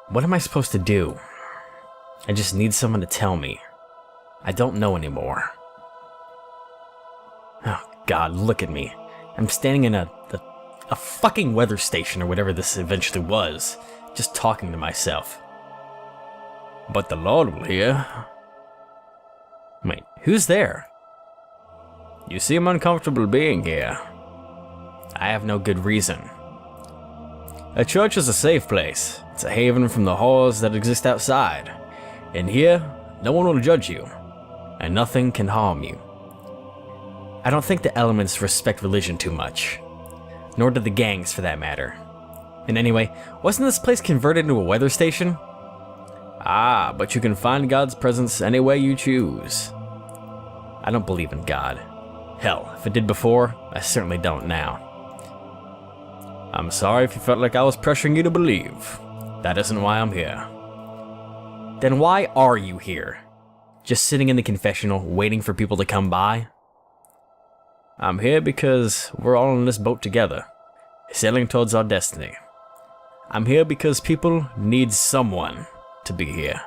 What am I supposed to do? I just need someone to tell me. I don't know anymore. Oh God, look at me. I'm standing in a fucking weather station or whatever this eventually was, just talking to myself. But the Lord will hear. Wait, who's there? You seem uncomfortable being here. I have no good reason. A church is a safe place. It's a haven from the horrors that exist outside. In here, no one will judge you, and nothing can harm you. I don't think the elements respect religion too much, nor do the gangs for that matter. And anyway, wasn't this place converted into a weather station? Ah, but you can find God's presence any way you choose. I don't believe in God. Hell, if I did before, I certainly don't now. I'm sorry if you felt like I was pressuring you to believe. That isn't why I'm here. Then why are you here? Just sitting in the confessional, waiting for people to come by? I'm here because we're all in this boat together, sailing towards our destiny. I'm here because people need someone to be here.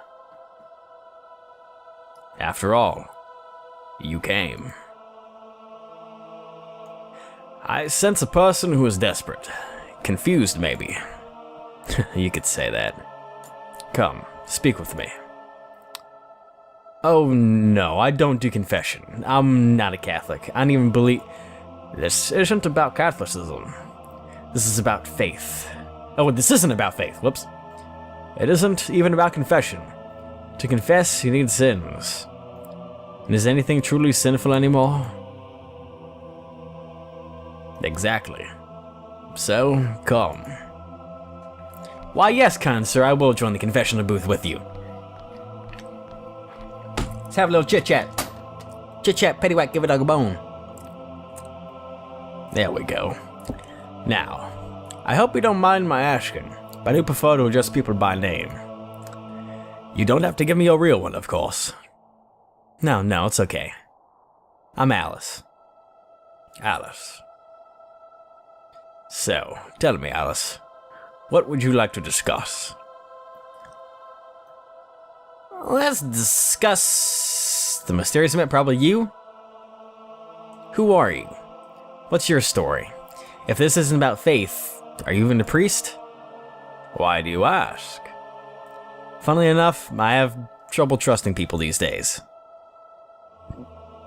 After all, you came. I sense a person who is desperate. Confused, maybe. You could say that. Come, speak with me. Oh no, I don't do confession. I'm not a Catholic. I don't even believe... This isn't about Catholicism. This is about faith. Oh, this isn't about faith. Whoops. It isn't even about confession. To confess, you need sins. And is anything truly sinful anymore? Exactly. So, come. Why, yes, kind sir, I will join the confessional booth with you. Let's have a little chit-chat. Chit-chat, paddywhack, give a dog a bone. There we go. Now, I hope you don't mind my asking, but I do prefer to address people by name. You don't have to give me your real one, of course. No, it's okay. I'm Alice. Alice. So, tell me, Alice, what would you like to discuss? Let's discuss the mysterious event, probably you? Who are you? What's your story? If this isn't about faith, are you even a priest? Why do you ask? Funnily enough, I have trouble trusting people these days.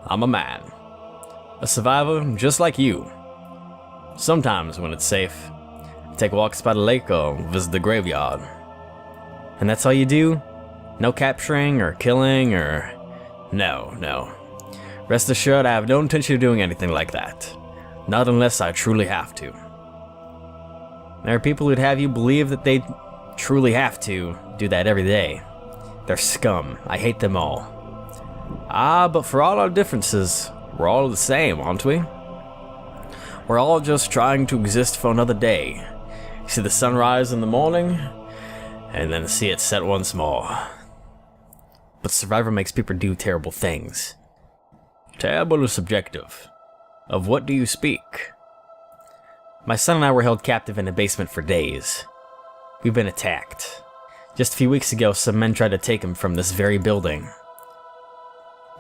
I'm a man. A survivor just like you. Sometimes, when it's safe, I take walks by the lake or visit the graveyard. And that's all you do? No capturing or killing or... No. Rest assured, I have no intention of doing anything like that. Not unless I truly have to. There are people who'd have you believe that they truly have to do that every day. They're scum. I hate them all. Ah, but for all our differences, we're all the same, aren't we? We're all just trying to exist for another day. See the sunrise in the morning, and then see it set once more. But Survivor makes people do terrible things. Terrible is subjective. Of what do you speak? My son and I were held captive in a basement for days. We've been attacked. Just a few weeks ago, some men tried to take him from this very building.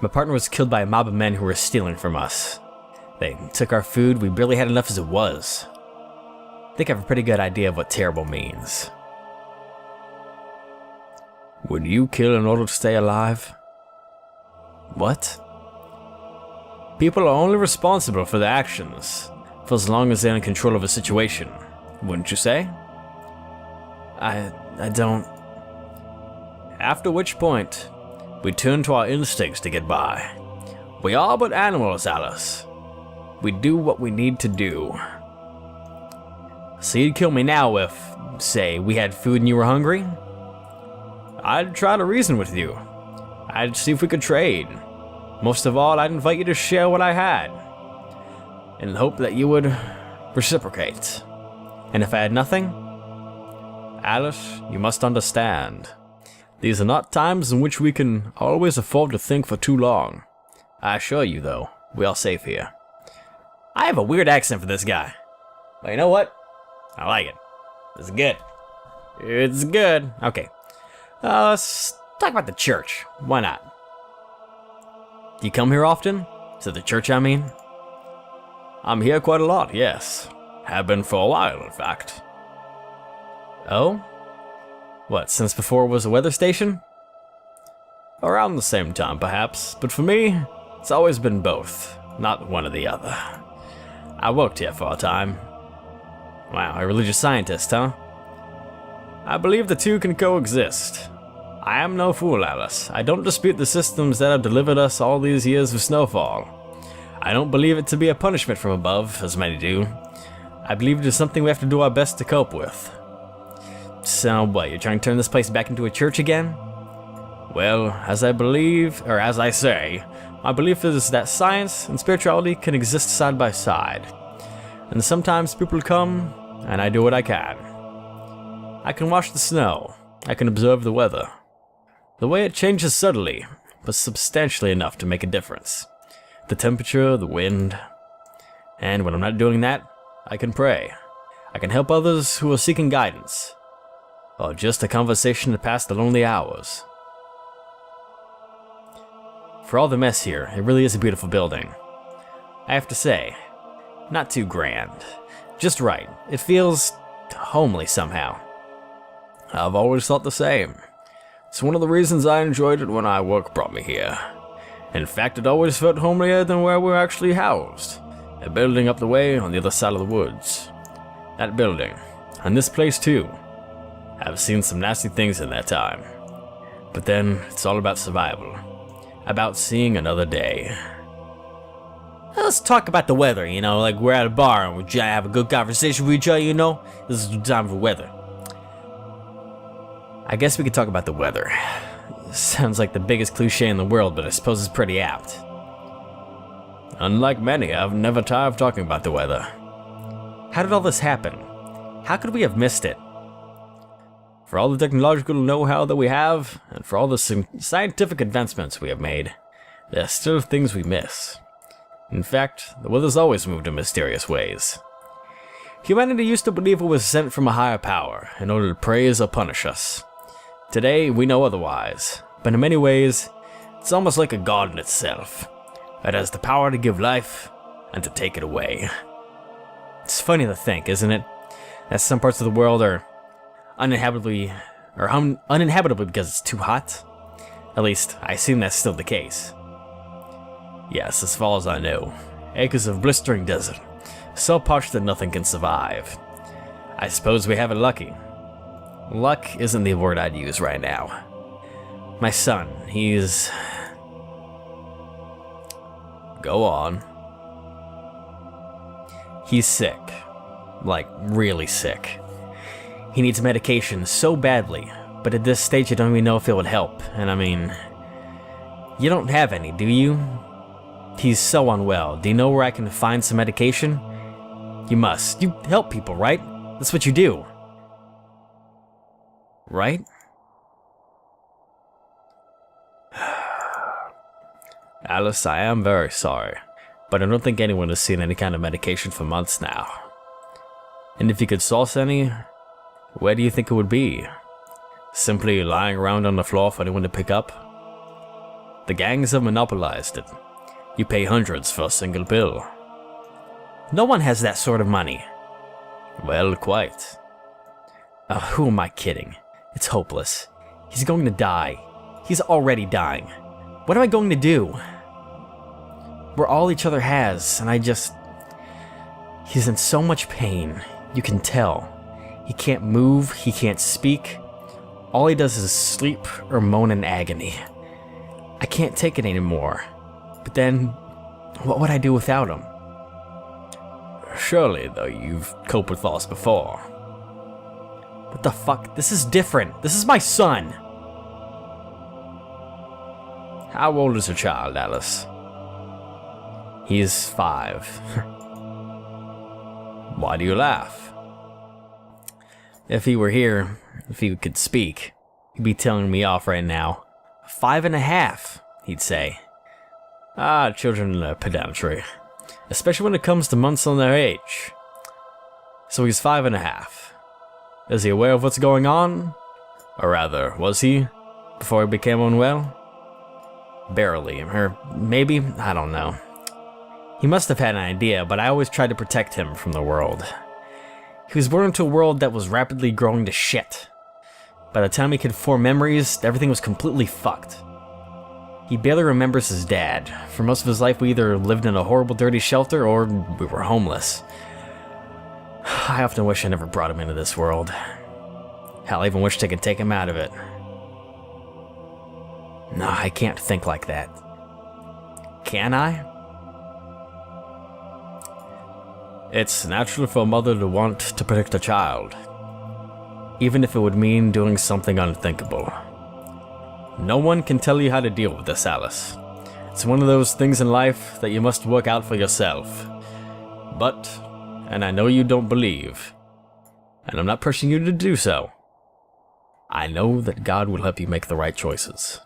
My partner was killed by a mob of men who were stealing from us. They took our food, we barely had enough as it was. I think I have a pretty good idea of what terrible means. Would you kill in order to stay alive? What? People are only responsible for their actions, for as long as they're in control of a situation, wouldn't you say? I don't... After which point, we turn to our instincts to get by. We are but animals, Alice. We do what we need to do. So you'd kill me now if, say, we had food and you were hungry? I'd try to reason with you. I'd see if we could trade. Most of all, I'd invite you to share what I had, in the hope that you would reciprocate. And if I had nothing, Alice, you must understand. These are not times in which we can always afford to think for too long. I assure you, though, we are safe here. I have a weird accent for this guy. But you know what? I like it. This is good. It's good. Okay. Let's talk about the church. Why not? Do you come here often? To the church, I mean? I'm here quite a lot, yes. Have been for a while, in fact. Oh? What, since before it was a weather station? Around the same time, perhaps, but for me, it's always been both, not one or the other. I worked here for a time. Wow, a religious scientist, huh? I believe the two can coexist. I am no fool, Alice. I don't dispute the systems that have delivered us all these years of snowfall. I don't believe it to be a punishment from above, as many do. I believe it is something we have to do our best to cope with. So what, you're trying to turn this place back into a church again? Well, as I say, my belief is that science and spirituality can exist side by side. And sometimes people come, and I do what I can. I can watch the snow. I can observe the weather. The way it changes subtly, but substantially enough to make a difference. The temperature, the wind. And when I'm not doing that, I can pray. I can help others who are seeking guidance. Or just a conversation to pass the lonely hours. For all the mess here, it really is a beautiful building. I have to say, not too grand. Just right. It feels homely somehow. I've always thought the same. It's one of the reasons I enjoyed it when work brought me here. In fact, it always felt homelier than where we're actually housed. A building up the way on the other side of the woods. That building, and this place too. I've seen some nasty things in that time. But then, it's all about survival. About seeing another day. Let's talk about the weather, you know, like we're at a bar and we have a good conversation with each other, you know? This is the time for weather. I guess we could talk about the weather. Sounds like the biggest cliche in the world, but I suppose it's pretty apt. Unlike many, I've never tired of talking about the weather. How did all this happen? How could we have missed it? For all the technological know-how that we have, and for all the scientific advancements we have made, there are still things we miss. In fact, the weather's always moved in mysterious ways. Humanity used to believe it was sent from a higher power in order to praise or punish us. Today, we know otherwise, but in many ways, it's almost like a god in itself, that has the power to give life and to take it away. It's funny to think, isn't it, that some parts of the world are uninhabitable because it's too hot? At least, I assume that's still the case. Yes, as far as I know, acres of blistering desert, so parched that nothing can survive. I suppose we have it lucky. Luck isn't the word I'd use right now. My son, he's... Go on. He's sick. Like, really sick. He needs medication so badly, but at this stage you don't even know if it would help, and I mean... You don't have any, do you? He's so unwell. Do you know where I can find some medication? You must. You help people, right? That's what you do. Right? Alice, I am very sorry, but I don't think anyone has seen any kind of medication for months now. And if you could source any, where do you think it would be? Simply lying around on the floor for anyone to pick up? The gangs have monopolized it. You pay hundreds for a single pill. No one has that sort of money. Well, quite. Who am I kidding? It's hopeless. He's going to die. He's already dying. What am I going to do? We're all each other has, and He's in so much pain. You can tell. He can't move, he can't speak. All he does is sleep or moan in agony. I can't take it anymore. But then, what would I do without him? Surely, though, you've coped with loss before. What the fuck? This is different. This is my son. How old is your child, Alice? He's 5. Why do you laugh? If he were here, if he could speak, he'd be telling me off right now. 5.5, he'd say. Ah, children are pedantry. Especially when it comes to months on their age. So he's 5.5. Is he aware of what's going on? Or rather, was he, before he became unwell? Barely, or maybe, I don't know. He must have had an idea, but I always tried to protect him from the world. He was born into a world that was rapidly growing to shit. By the time he could form memories, everything was completely fucked. He barely remembers his dad. For most of his life, we either lived in a horrible, dirty shelter, or we were homeless. I often wish I never brought him into this world. Hell, I even wish they could take him out of it. No, I can't think like that. Can I? It's natural for a mother to want to protect a child, even if it would mean doing something unthinkable. No one can tell you how to deal with this, Alice. It's one of those things in life that you must work out for yourself. But, and I know you don't believe, and I'm not pushing you to do so, I know that God will help you make the right choices.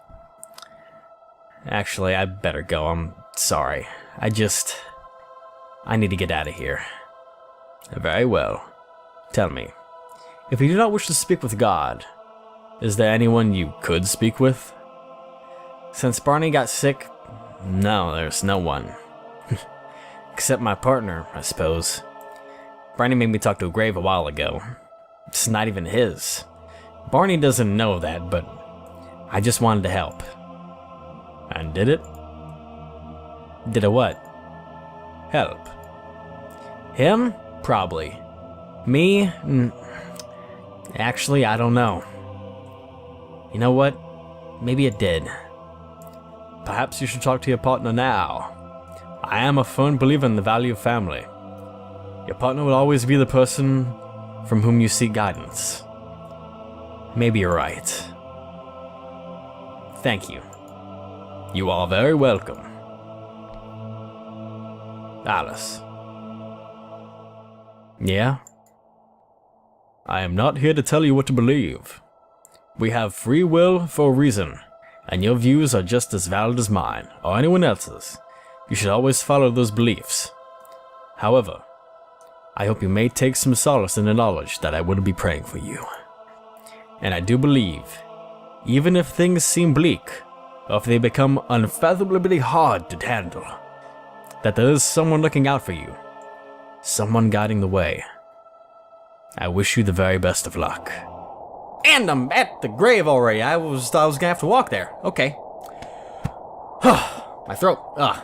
Actually, I better go. I'm sorry. I need to get out of here. Very well. Tell me, if you do not wish to speak with God, is there anyone you could speak with? Since Barney got sick, no, there's no one. Except my partner, I suppose. Barney made me talk to a grave a while ago. It's not even his. Barney doesn't know that, but I just wanted to help. And did it? Did it what? Help. Him? Probably. Me? Actually, I don't know. You know what? Maybe it did. Perhaps you should talk to your partner now. I am a firm believer in the value of family. Your partner will always be the person from whom you seek guidance. Maybe you're right. Thank you. You are very welcome. Alice. Yeah? I am not here to tell you what to believe. We have free will for a reason, and your views are just as valid as mine, or anyone else's. You should always follow those beliefs. However, I hope you may take some solace in the knowledge that I will be praying for you. And I do believe, even if things seem bleak, or if they become unfathomably hard to handle, that there is someone looking out for you, someone guiding the way. I wish you the very best of luck. And I'm at the grave already. I was gonna have to walk there. Okay. My throat.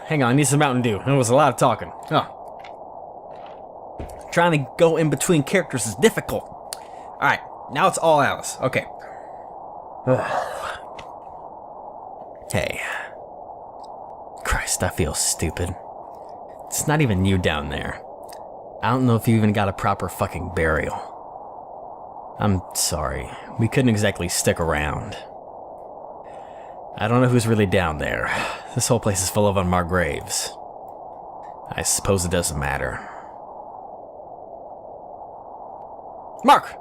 Hang on, I need some Mountain Dew. It was a lot of talking. Trying to go in between characters is difficult. Alright, now it's all Alice. Okay. Hey. Christ, I feel stupid. It's not even you down there. I don't know if you even got a proper fucking burial. I'm sorry. We couldn't exactly stick around. I don't know who's really down there. This whole place is full of unmarked graves. I suppose it doesn't matter. Mark!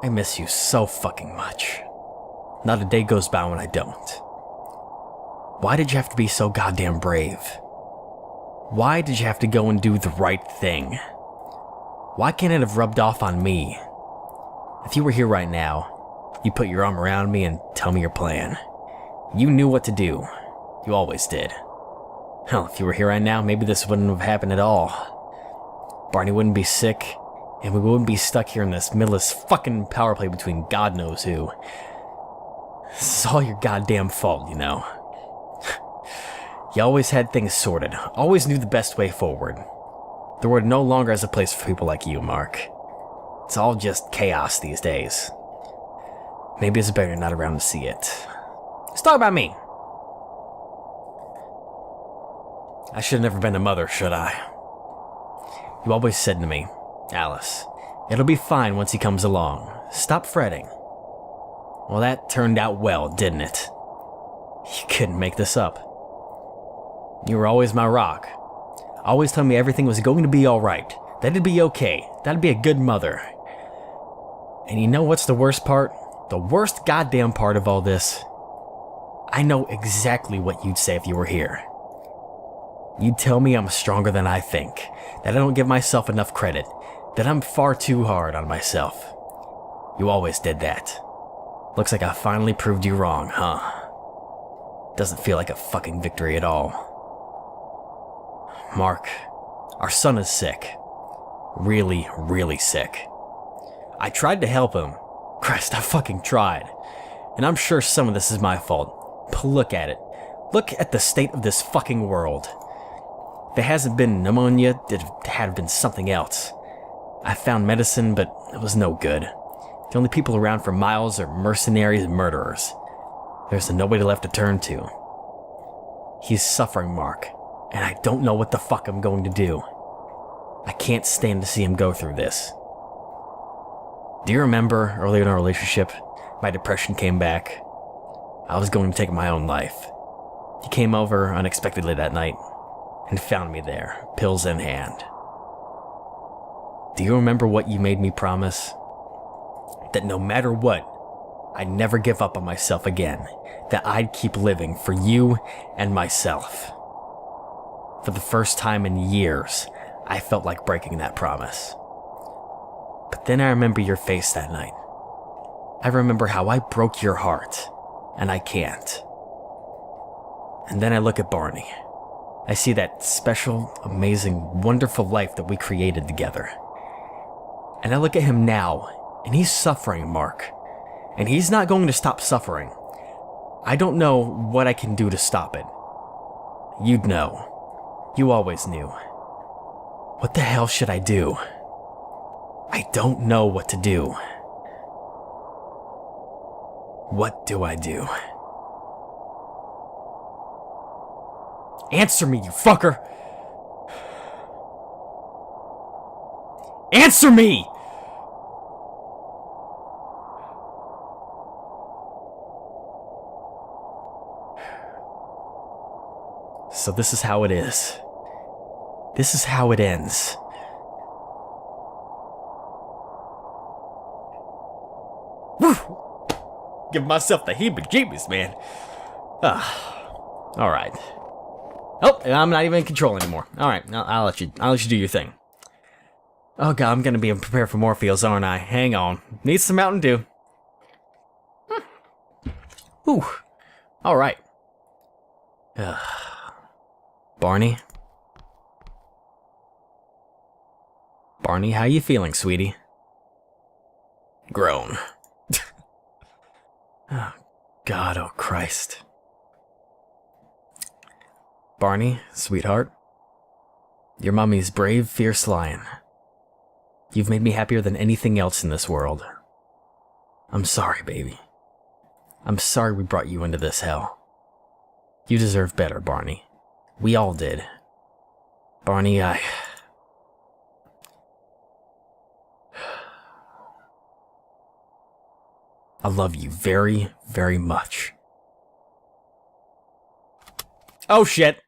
I miss you so fucking much. Not a day goes by when I don't. Why did you have to be so goddamn brave? Why did you have to go and do the right thing? Why can't it have rubbed off on me? If you were here right now, you'd put your arm around me and tell me your plan. You knew what to do. You always did. Hell, if you were here right now, maybe this wouldn't have happened at all. Barney wouldn't be sick, and we wouldn't be stuck here in this middleless fucking power play between God knows who. This is all your goddamn fault, you know. You always had things sorted, always knew the best way forward. The world no longer has a place for people like you, Mark. It's all just chaos these days. Maybe it's better you're not around to see it. Let's talk about me. I should have never been a mother, should I? You always said to me, Alice, it'll be fine once he comes along. Stop fretting. Well, that turned out well, didn't it? You couldn't make this up. You were always my rock. Always telling me everything was going to be alright. That it'd be okay. That'd be a good mother. And you know what's the worst part? The worst goddamn part of all this? I know exactly what you'd say if you were here. You'd tell me I'm stronger than I think, that I don't give myself enough credit, that I'm far too hard on myself. You always did that. Looks like I finally proved you wrong, huh? Doesn't feel like a fucking victory at all. Mark, our son is sick. Really, really sick. I tried to help him. Christ, I fucking tried. And I'm sure some of this is my fault. But look at it. Look at the state of this fucking world. If it hasn't been pneumonia, it had been something else. I found medicine, but it was no good. The only people around for miles are mercenaries and murderers. There's nobody left to turn to. He's suffering, Mark, and I don't know what the fuck I'm going to do. I can't stand to see him go through this. Do you remember earlier in our relationship, my depression came back? I was going to take my own life. You came over unexpectedly that night and found me there, pills in hand. Do you remember what you made me promise? That no matter what, I'd never give up on myself again. That I'd keep living for you and myself. For the first time in years, I felt like breaking that promise. But then I remember your face that night. I remember how I broke your heart, and I can't. And then I look at Barney. I see that special, amazing, wonderful life that we created together. And I look at him now, and he's suffering, Mark. And he's not going to stop suffering. I don't know what I can do to stop it. You'd know. You always knew. What the hell should I do? I don't know what to do. What do I do? Answer me, you fucker! Answer me! So this is how it is. This is how it ends. Woo! Give myself the heebie-jeebies, man. Alright. Oh, I'm not even in control anymore. Alright, I'll let you do your thing. Oh god, I'm gonna be prepared for more feels, aren't I? Hang on. Need some Mountain Dew. Ooh. Alright. Barney? Barney, how you feeling, sweetie? Groan. Oh, God, oh Christ. Barney, sweetheart. Your mommy's brave, fierce lion. You've made me happier than anything else in this world. I'm sorry, baby. I'm sorry we brought you into this hell. You deserve better, Barney. We all did. Barney, I love you very, very much. Oh shit.